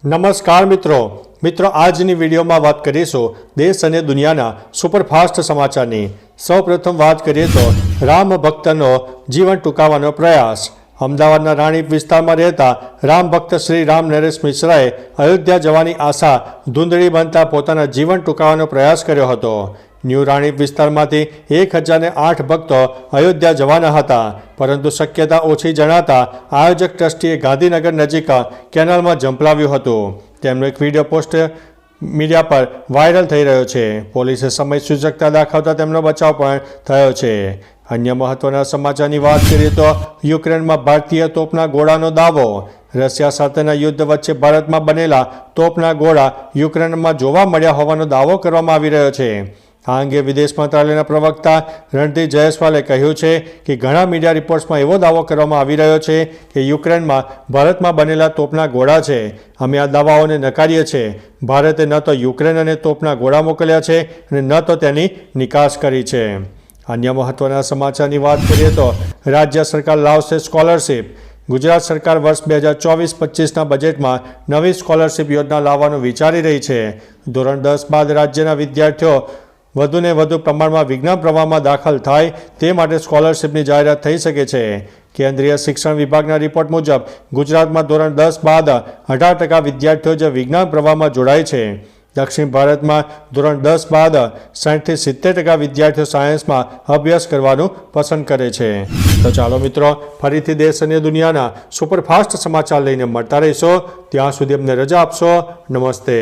નમસ્કાર મિત્રો આજની વિડીયોમાં વાત કરીશું દેશ અને દુનિયાના સુપરફાસ્ટ સમાચારની। સૌપ્રથમ વાત કરીએ તો રામ ભક્તનો જીવન ટૂંકાવવાનો પ્રયાસ। અમદાવાદના રાણીપ વિસ્તારમાં રહેતા રામ ભક્ત શ્રી રામ નરેશ મિશ્રાએ અયોધ્યા જવાની આશા ધૂંધળી બનતા પોતાના જીવન ટૂંકાવવાનો પ્રયાસ કર્યો હતો। ન્યૂ રાણીપ વિસ્તારમાંથી 1008 ભક્તો અયોધ્યા જવાના હતા, પરંતુ શક્યતા ઓછી જણાતા આયોજક ટ્રસ્ટીએ ગાંધીનગર નજીક કેનાલમાં ઝંપલાવ્યું હતું। તેમનો એક વિડીયો પોસ્ટ મીડિયા પર વાયરલ થઈ રહ્યો છે। પોલીસે સમય સૂચકતા દાખવતા તેમનો બચાવ પણ થયો છે। અન્ય મહત્વના સમાચારની વાત કરીએ તો યુક્રેનમાં ભારતીય તોપના ગોળાનો દાવો। રશિયા સાથેના યુદ્ધ વચ્ચે ભારતમાં બનેલા તોપના ગોળા યુક્રેનમાં જોવા મળ્યા હોવાનો દાવો કરવામાં આવી રહ્યો છે। આ અંગે વિદેશ મંત્રાલયના પ્રવક્તા રણધીર જયસ્વાલે કહ્યું છે કે ઘણા મીડિયા રિપોર્ટ્સમાં એવો દાવો કરવામાં આવી રહ્યો છે કે યુક્રેનમાં ભારતમાં બનેલા તોપના ગોળા છે। અમે આ દાવાઓને નકારીએ છીએ। ભારતે ન તો યુક્રેનને તોપના ગોળા મોકલ્યા છે અને ન તો તેની નિકાસ કરી છે। અન્ય મહત્વના સમાચારની વાત કરીએ તો રાજ્ય સરકાર લાવશે સ્કોલરશિપ। ગુજરાત સરકાર વર્ષ 2024-25ના બજેટમાં નવી સ્કોલરશિપ યોજના લાવવાનું વિચારી રહી છે। ધોરણ 10 બાદ રાજ્યના વિદ્યાર્થીઓ વધુને વધુ પ્રમાણમાં વિજ્ઞાન પ્રવાહમાં દાખલ થાય તે માટે સ્કોલરશિપની જાહેરાત થઈ શકે છે। કેન્દ્રીય શિક્ષણ વિભાગના રિપોર્ટ મુજબ ગુજરાતમાં ધોરણ 10 બાદ 18% વિદ્યાર્થીઓ જે વિજ્ઞાન પ્રવાહમાં જોડાય છે। દક્ષિણ ભારતમાં ધોરણ 10 બાદ 60થી 70% વિદ્યાર્થીઓ સાયન્સમાં અભ્યાસ કરવાનું પસંદ કરે છે। તો ચાલો મિત્રો, ફરીથી દેશ અને દુનિયાના સુપરફાસ્ટ સમાચાર લઈને મળતા રહીશો। ત્યાં સુધી અમને રજા આપશો। નમસ્તે।